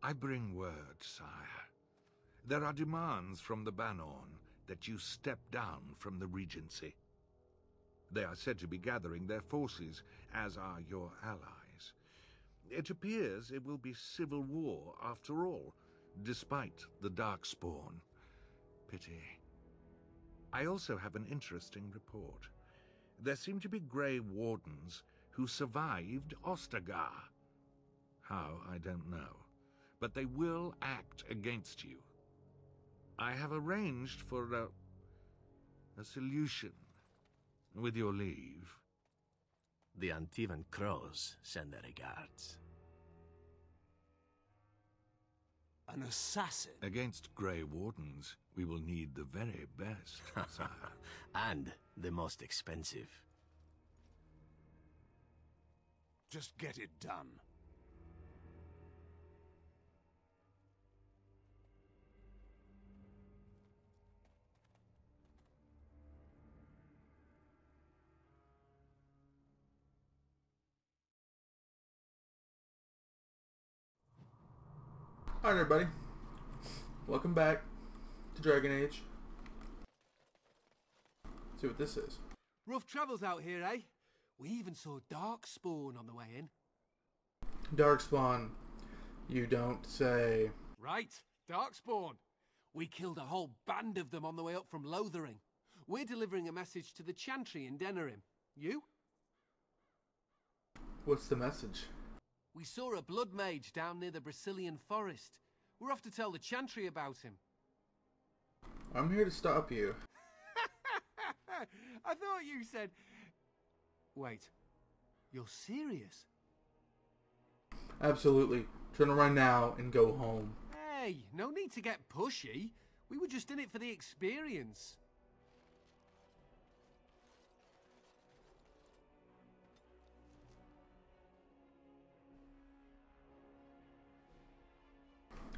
I bring word, sire. There are demands from the Banorn that you step down from the Regency. They are said to be gathering their forces, as are your allies. It appears it will be civil war after all, despite the Darkspawn. Pity. I also have an interesting report. There seem to be Grey Wardens who survived Ostagar. How, I don't know. But they will act against you. I have arranged for a solution, with your leave. The Antivan Crows send their regards. An assassin? Against Grey Wardens, we will need the very best, sire. And the most expensive. Just get it done. Alright everybody, welcome back to Dragon Age. Let's see what this is. Rough travels out here, eh? We even saw Darkspawn on the way in. Darkspawn, you don't say. Right, Darkspawn. We killed a whole band of them on the way up from Lothering. We're delivering a message to the Chantry in Denerim. You? What's the message? We saw a blood mage down near the Brazilian forest. We're off to tell the Chantry about him. I'm here to stop you. I thought you said... Wait, you're serious? Absolutely. Turn around now and go home. Hey, no need to get pushy. We were just in it for the experience.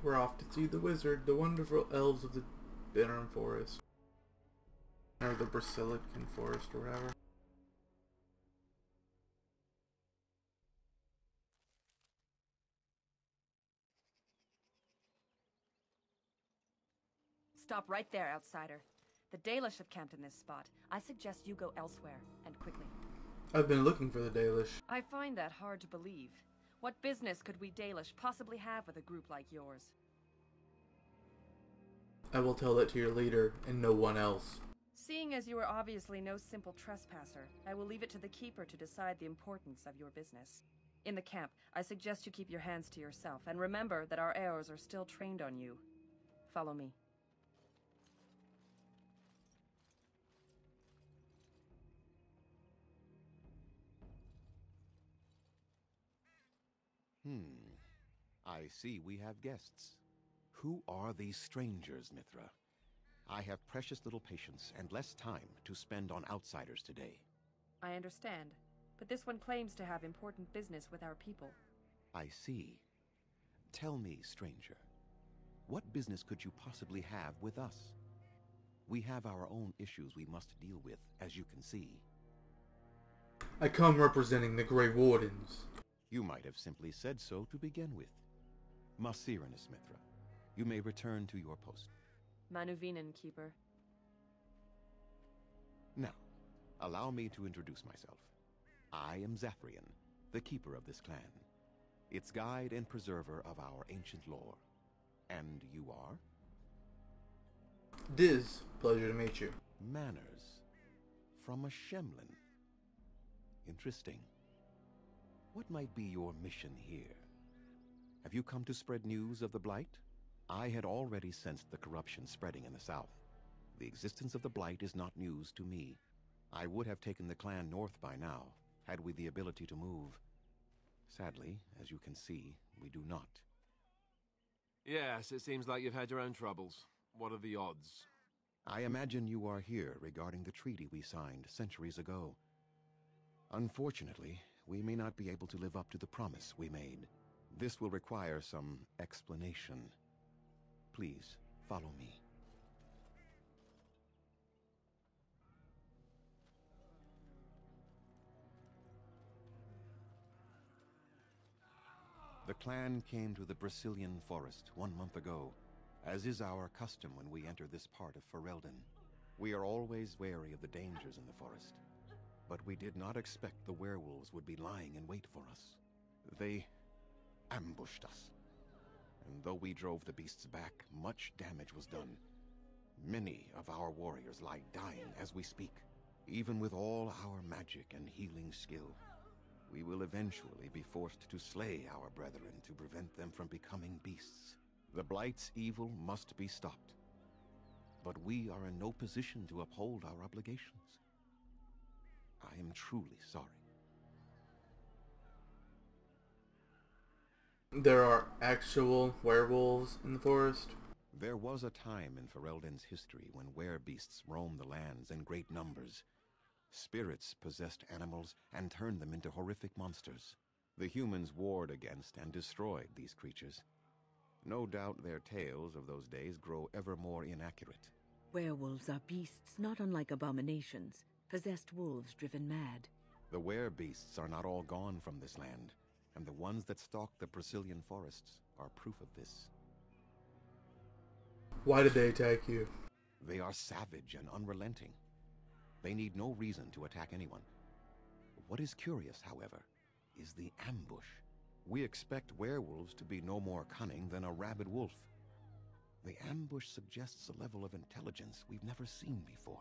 We're off to see the wizard, the wonderful elves of the Denerim Forest. Or the Brazilian Forest, or whatever. Stop right there, outsider. The Dalish have camped in this spot. I suggest you go elsewhere, and quickly. I've been looking for the Dalish. I find that hard to believe. What business could we Dalish possibly have with a group like yours? I will tell that to your leader, and no one else. Seeing as you are obviously no simple trespasser, I will leave it to the Keeper to decide the importance of your business. In the camp, I suggest you keep your hands to yourself, and remember that our arrows are still trained on you. Follow me. I see we have guests. Who are these strangers, Mithra? I have precious little patience and less time to spend on outsiders today. I understand, but this one claims to have important business with our people. I see. Tell me, stranger, what business could you possibly have with us? We have our own issues we must deal with, as you can see. I come representing the Grey Wardens. You might have simply said so to begin with. Masiranus, Mithra, you may return to your post. Manuvinen, Keeper. Now, allow me to introduce myself. I am Zathrian, the keeper of this clan, its guide and preserver of our ancient lore. And you are? Diz, pleasure to meet you. Manners. From a Shemlin. Interesting. What might be your mission here? Have you come to spread news of the Blight? I had already sensed the corruption spreading in the south. The existence of the Blight is not news to me. I would have taken the clan north by now, had we the ability to move. Sadly, as you can see, we do not. Yes, it seems like you've had your own troubles. What are the odds? I imagine you are here regarding the treaty we signed centuries ago. Unfortunately, we may not be able to live up to the promise we made. This will require some explanation. Please, follow me. The clan came to the Brazilian forest 1 month ago, as is our custom when we enter this part of Ferelden. We are always wary of the dangers in the forest, but we did not expect the werewolves would be lying in wait for us. They ambushed us, and though we drove the beasts back, much damage was done. Many of our warriors lie dying as we speak. Even with all our magic and healing skill, we will eventually be forced to slay our brethren to prevent them from becoming beasts. The Blight's evil must be stopped, but we are in no position to uphold our obligations. I am truly sorry. There are actual werewolves in the forest? There was a time in Ferelden's history when werebeasts roamed the lands in great numbers. Spirits possessed animals and turned them into horrific monsters. The humans warred against and destroyed these creatures. No doubt their tales of those days grow ever more inaccurate. Werewolves are beasts not unlike abominations, possessed wolves driven mad. The werebeasts are not all gone from this land, and the ones that stalk the Brazilian forests are proof of this. Why did they attack you? They are savage and unrelenting. They need no reason to attack anyone. What is curious, however, is the ambush. We expect werewolves to be no more cunning than a rabid wolf. The ambush suggests a level of intelligence we've never seen before.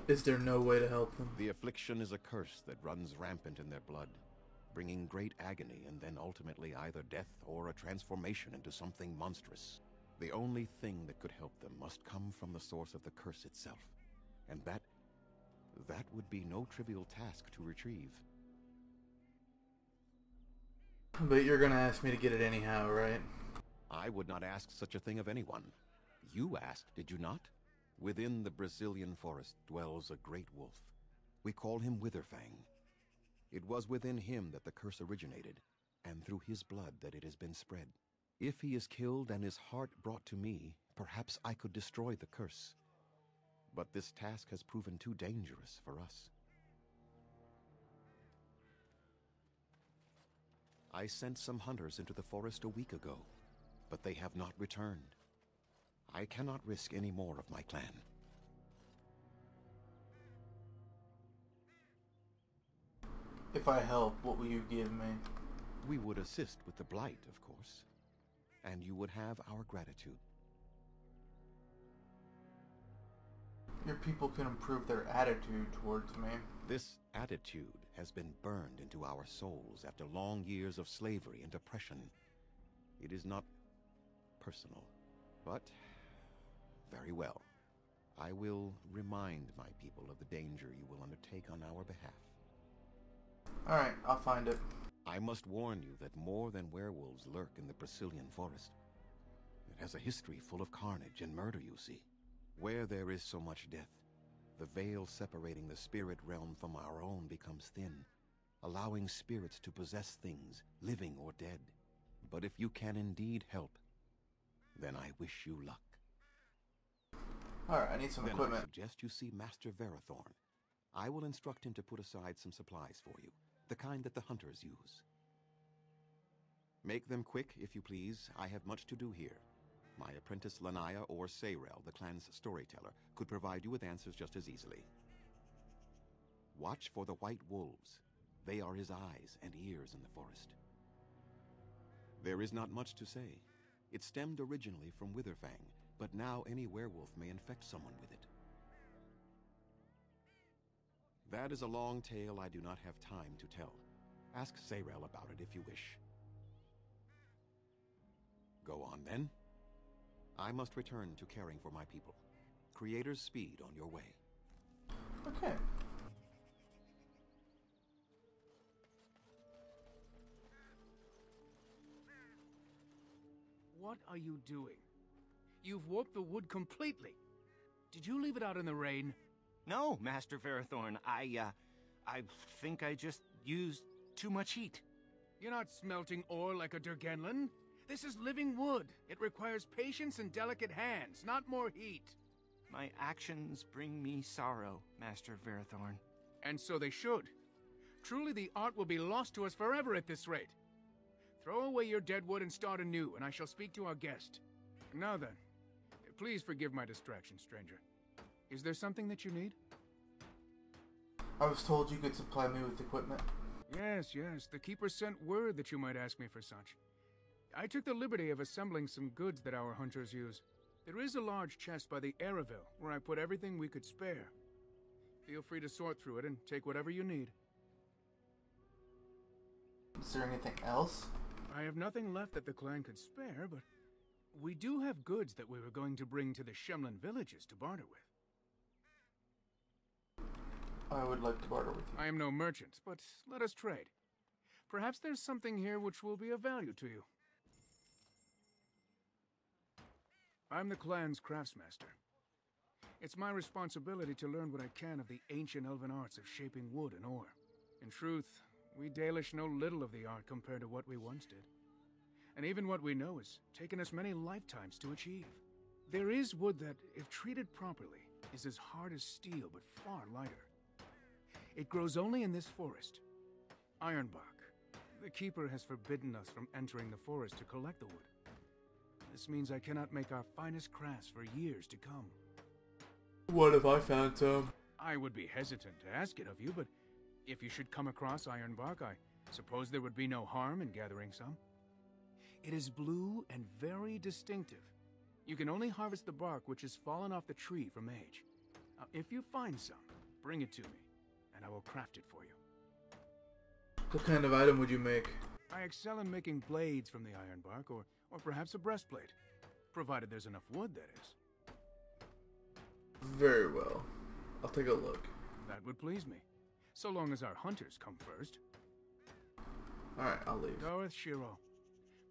Is there no way to help them? The affliction is a curse that runs rampant in their blood, bringing great agony and then ultimately either death or a transformation into something monstrous. The only thing that could help them must come from the source of the curse itself, and that would be no trivial task to retrieve. But you're gonna ask me to get it anyhow, right? I would not ask such a thing of anyone. You asked, did you not? Within the Brazilian forest dwells a great wolf. We call him Witherfang. It was within him that the curse originated, and through his blood that it has been spread. If he is killed and his heart brought to me, perhaps I could destroy the curse. But this task has proven too dangerous for us. I sent some hunters into the forest a week ago, but they have not returned. I cannot risk any more of my clan. If I help, what will you give me? We would assist with the Blight, of course, and you would have our gratitude. Your people can improve their attitude towards me. This attitude has been burned into our souls after long years of slavery and oppression. It is not personal, but very well. I will remind my people of the danger you will undertake on our behalf. Alright, I'll find it. I must warn you that more than werewolves lurk in the Brazilian forest. It has a history full of carnage and murder, you see. Where there is so much death, the veil separating the spirit realm from our own becomes thin, allowing spirits to possess things, living or dead. But if you can indeed help, then I wish you luck. Alright, I need some equipment. I suggest you see Master Verathorn. I will instruct him to put aside some supplies for you, the kind that the hunters use. Make them quick, if you please. I have much to do here. My apprentice Lanaya or Sayrel, the clan's storyteller, could provide you with answers just as easily. Watch for the white wolves. They are his eyes and ears in the forest. There is not much to say. It stemmed originally from Witherfang, but now any werewolf may infect someone with it. That is a long tale I do not have time to tell. Ask Sayrel about it if you wish. Go on, then. I must return to caring for my people. Creator's speed on your way. Okay. What are you doing? You've warped the wood completely. Did you leave it out in the rain? No, Master Verathorn. I think I just used too much heat. You're not smelting ore like a Durgenlin. This is living wood. It requires patience and delicate hands, not more heat. My actions bring me sorrow, Master Verathorn. And so they should. Truly, the art will be lost to us forever at this rate. Throw away your dead wood and start anew, and I shall speak to our guest. Now then, please forgive my distraction, stranger. Is there something that you need? I was told you could supply me with equipment. Yes, yes. The Keeper sent word that you might ask me for such. I took the liberty of assembling some goods that our hunters use. There is a large chest by the Araville, where I put everything we could spare. Feel free to sort through it and take whatever you need. Is there anything else? I have nothing left that the clan could spare, but we do have goods that we were going to bring to the Shemlin villages to barter with. I would like to barter with you. I am no merchant, but let us trade. Perhaps there's something here which will be of value to you. I'm the clan's craftsmaster. It's my responsibility to learn what I can of the ancient elven arts of shaping wood and ore. In truth, we Dalish know little of the art compared to what we once did. And even what we know has taken us many lifetimes to achieve. There is wood that, if treated properly, is as hard as steel but far lighter. It grows only in this forest, Ironbark. The Keeper has forbidden us from entering the forest to collect the wood. This means I cannot make our finest crafts for years to come. What if I found some? I would be hesitant to ask it of you, but if you should come across Ironbark, I suppose there would be no harm in gathering some. It is blue and very distinctive. You can only harvest the bark which has fallen off the tree from age. Now, if you find some, bring it to me, and I will craft it for you. What kind of item would you make? I excel in making blades from the ironbark, or perhaps a breastplate, provided there's enough wood, that is. Very well. I'll take a look. That would please me, so long as our hunters come first. Alright, I'll leave. Goeth Shiro,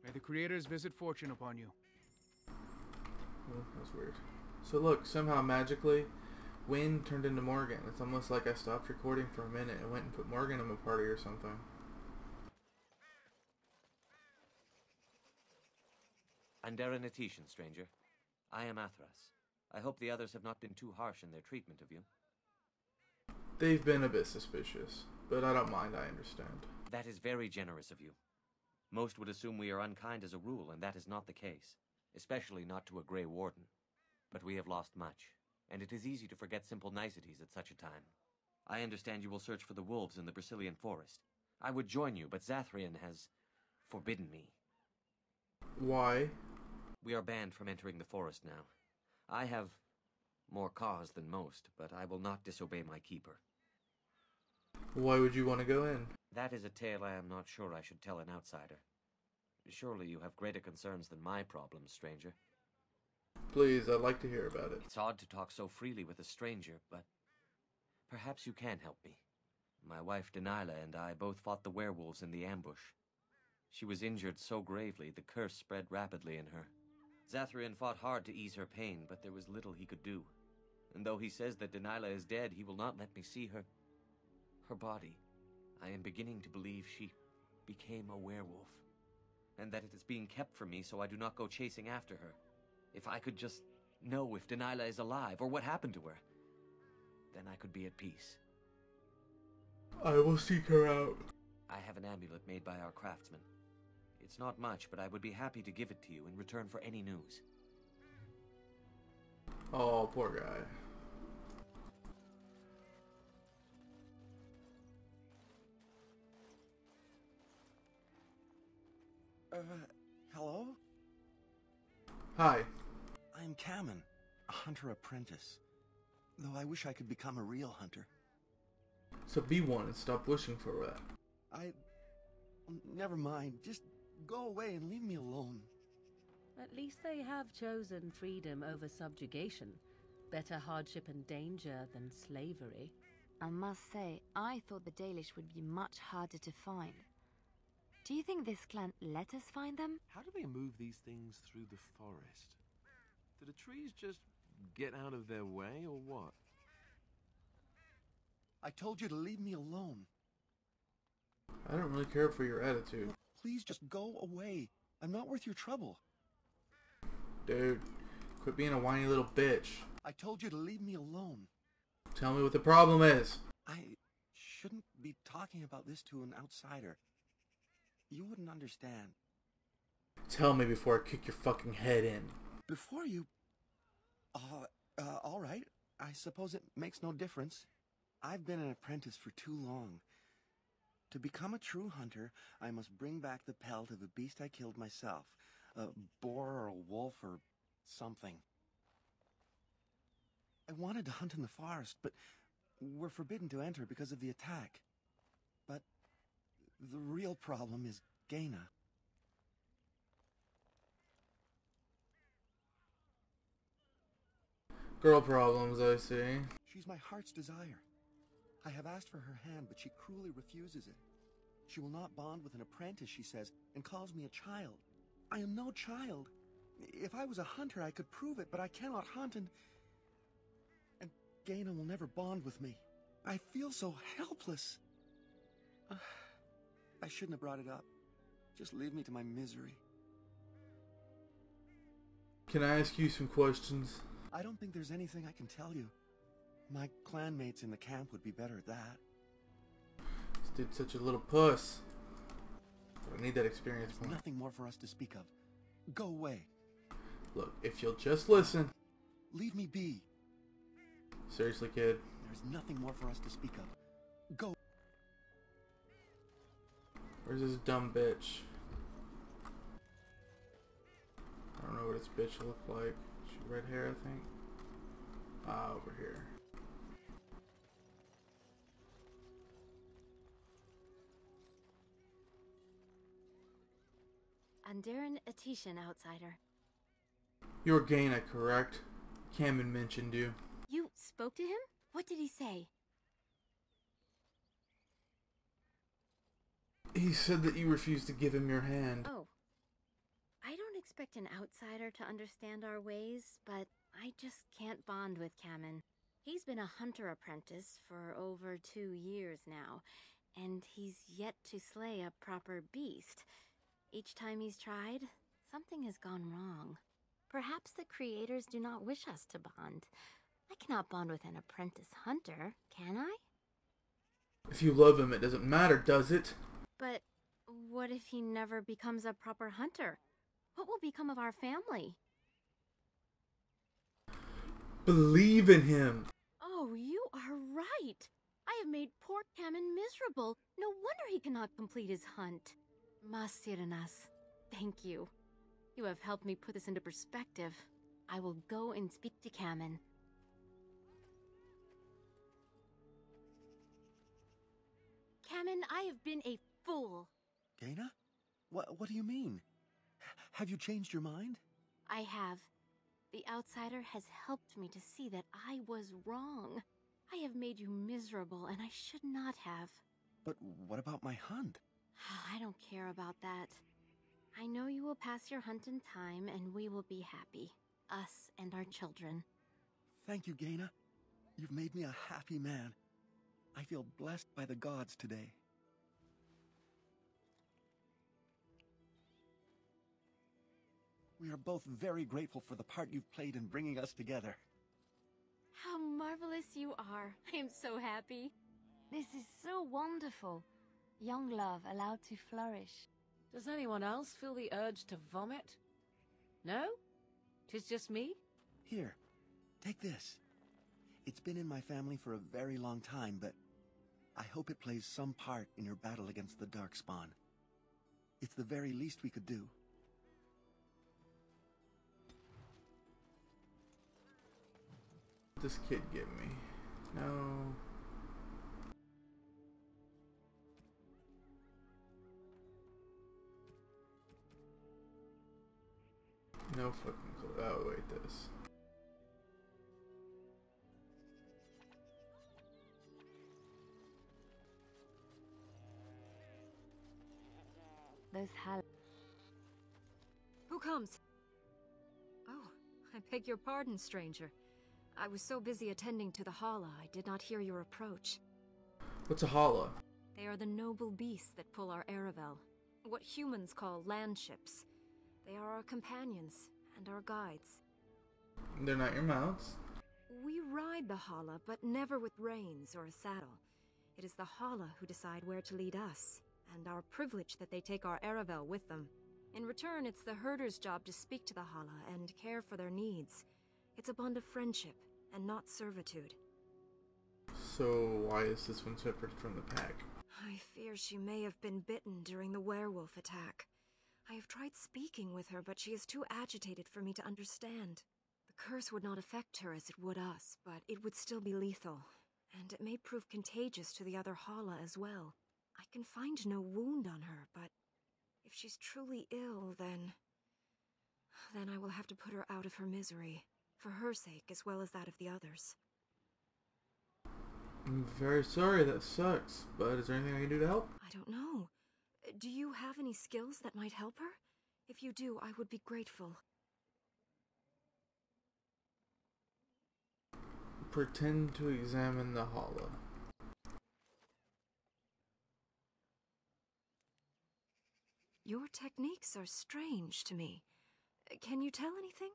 may the creators visit fortune upon you. Oh, that's weird. So look, somehow magically, Wind turned into Morgan. It's almost like I stopped recording for a minute and went and put Morgan in a party or something. Andera Natishan, stranger. I am Athras. I hope the others have not been too harsh in their treatment of you. They've been a bit suspicious, but I don't mind, I understand. That is very generous of you. Most would assume we are unkind as a rule, and that is not the case. Especially not to a Grey Warden. But we have lost much, and it is easy to forget simple niceties at such a time. I understand you will search for the wolves in the Brazilian forest. I would join you, but Zathrian has forbidden me. Why? We are banned from entering the forest now. I have more cause than most, but I will not disobey my keeper. Why would you want to go in? That is a tale I am not sure I should tell an outsider. Surely you have greater concerns than my problems, stranger. Please, I'd like to hear about it. It's odd to talk so freely with a stranger, but perhaps you can help me. My wife Denilah and I both fought the werewolves in the ambush. She was injured so gravely, the curse spread rapidly in her. Zathrian fought hard to ease her pain, but there was little he could do. And though he says that Denilah is dead, he will not let me see her body. I am beginning to believe she became a werewolf, and that it is being kept from me so I do not go chasing after her. If I could just know if Denilah is alive, or what happened to her, then I could be at peace. I will seek her out. I have an amulet made by our craftsman. It's not much, but I would be happy to give it to you in return for any news. Oh, poor guy. Hello? Hi. I'm Kamen, a hunter apprentice. Though I wish I could become a real hunter. So be one and stop wishing for that. Never mind. Just go away and leave me alone. At least they have chosen freedom over subjugation. Better hardship and danger than slavery. I must say, I thought the Dalish would be much harder to find. Do you think this clan let us find them? How do they move these things through the forest? Do the trees just get out of their way, or what? I told you to leave me alone. I don't really care for your attitude. Please just go away. I'm not worth your trouble. Dude, quit being a whiny little bitch. I told you to leave me alone. Tell me what the problem is. Shh. shouldn't be talking about this to an outsider. You wouldn't understand. Tell me before I kick your fucking head in. Before you... all right. I suppose it makes no difference. I've been an apprentice for too long. To become a true hunter, I must bring back the pelt of a beast I killed myself. A boar or a wolf or something. I wanted to hunt in the forest, but we're forbidden to enter because of the attack. But the real problem is Gaina. Girl problems, I see. She's my heart's desire. I have asked for her hand, but she cruelly refuses it. She will not bond with an apprentice, she says, and calls me a child. I am no child. If I was a hunter, I could prove it, but I cannot hunt, and Gaina will never bond with me. I feel so helpless. I shouldn't have brought it up. Just leave me to my misery. Can I ask you some questions? I don't think there's anything I can tell you. My clanmates in the camp would be better at that. This dude's such a little puss. I need that experience point. Nothing more for us to speak of. Go away. Look, if you'll just listen. Leave me be. Seriously, kid. There's nothing more for us to speak of. Go. Where's this dumb bitch? I don't know what this bitch look like. She red hair, I think. Ah, over here. Andiran Atishan, outsider. You're Gaina, correct? Cameron mentioned you. You spoke to him? What did he say? He said that you refused to give him your hand. Oh. I don't expect an outsider to understand our ways, but I just can't bond with Kamen. He's been a hunter apprentice for over 2 years now, and he's yet to slay a proper beast. Each time he's tried, something has gone wrong. Perhaps the creators do not wish us to bond. I cannot bond with an apprentice hunter, can I? If you love him, it doesn't matter, does it? But what if he never becomes a proper hunter? What will become of our family? Believe in him. Oh, you are right. I have made poor Kamen miserable. No wonder he cannot complete his hunt. Masiranas, thank you. You have helped me put this into perspective. I will go and speak to Kamen. Kamen, I have been a fool. Gaina? What do you mean? Have you changed your mind? I have. The outsider has helped me to see that I was wrong. I have made you miserable, and I should not have. But what about my hunt? I don't care about that. I know you will pass your hunt in time, and we will be happy. Us and our children. Thank you, Gaina. You've made me a happy man. I feel blessed by the gods today. We are both very grateful for the part you've played in bringing us together. How marvelous you are. I am so happy. This is so wonderful. Young love allowed to flourish. Does anyone else feel the urge to vomit? No? 'Tis just me? Here, take this. It's been in my family for a very long time, but I hope it plays some part in your battle against the Darkspawn. It's the very least we could do. This kid give me? No. No fucking clue. Oh, wait, this. Those hal. Who comes? Oh, I beg your pardon, stranger. I was so busy attending to the Hala, I did not hear your approach. What's a Hala? They are the noble beasts that pull our Aravel. What humans call land ships. They are our companions and our guides. They're not your mounts. We ride the Hala, but never with reins or a saddle. It is the Hala who decide where to lead us, and our privilege that they take our Aravel with them. In return, it's the herder's job to speak to the Hala and care for their needs. It's a bond of friendship, and not servitude. So why is this one separate from the pack? I fear she may have been bitten during the werewolf attack. I have tried speaking with her, but she is too agitated for me to understand. The curse would not affect her as it would us, but it would still be lethal, and it may prove contagious to the other Hala as well. I can find no wound on her, but if she's truly ill, then I will have to put her out of her misery, for her sake as well as that of the others. I'm very sorry, that sucks, but is there anything I can do to help? I don't know. Do you have any skills that might help her? If you do, I would be grateful. Pretend to examine the Hala. Your techniques are strange to me. Can you tell anything?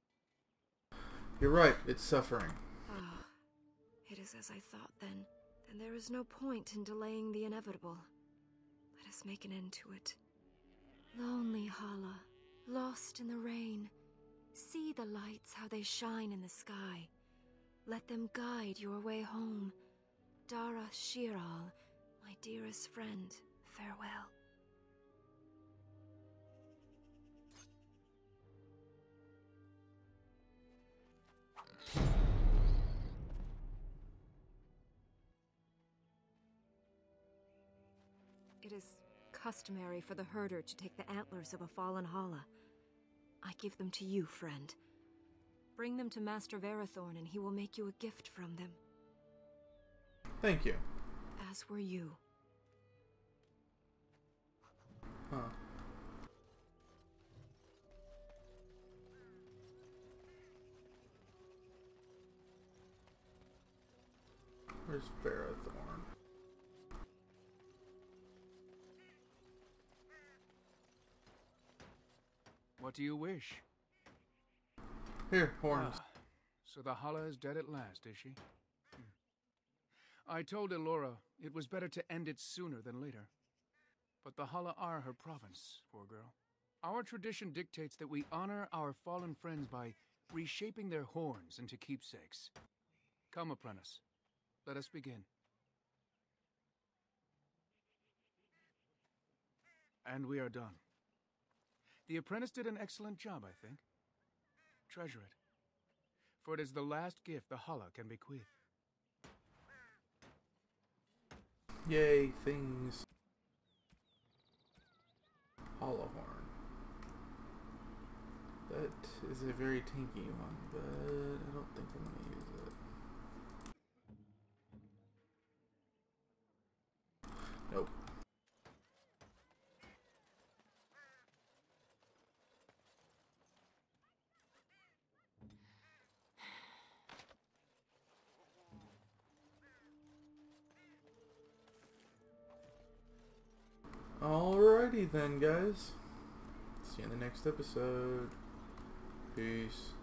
You're right, it's suffering. Ah, it is as I thought then. Then there is no point in delaying the inevitable. Let us make an end to it. Lonely Hala, lost in the rain. See the lights, how they shine in the sky. Let them guide your way home. Dara Shiral, my dearest friend, farewell. It is customary for the herder to take the antlers of a fallen Hala. I give them to you, friend. Bring them to Master Verathorn and he will make you a gift from them. Thank you. As were you. Huh. Where's Verathorn? What do you wish? Here, horns. So the Hala is dead at last, is she? I told Elora it was better to end it sooner than later. But the Hala are her province, poor girl. Our tradition dictates that we honor our fallen friends by reshaping their horns into keepsakes. Come, apprentice. Let us begin. And we are done. The apprentice did an excellent job, I think. Treasure it, for it is the last gift the Hala can bequeath. Yay, things. Hollow horn. That is a very tinky one, but I don't think I'm going to use it. Nope. Alrighty then, guys. See you in the next episode. Peace.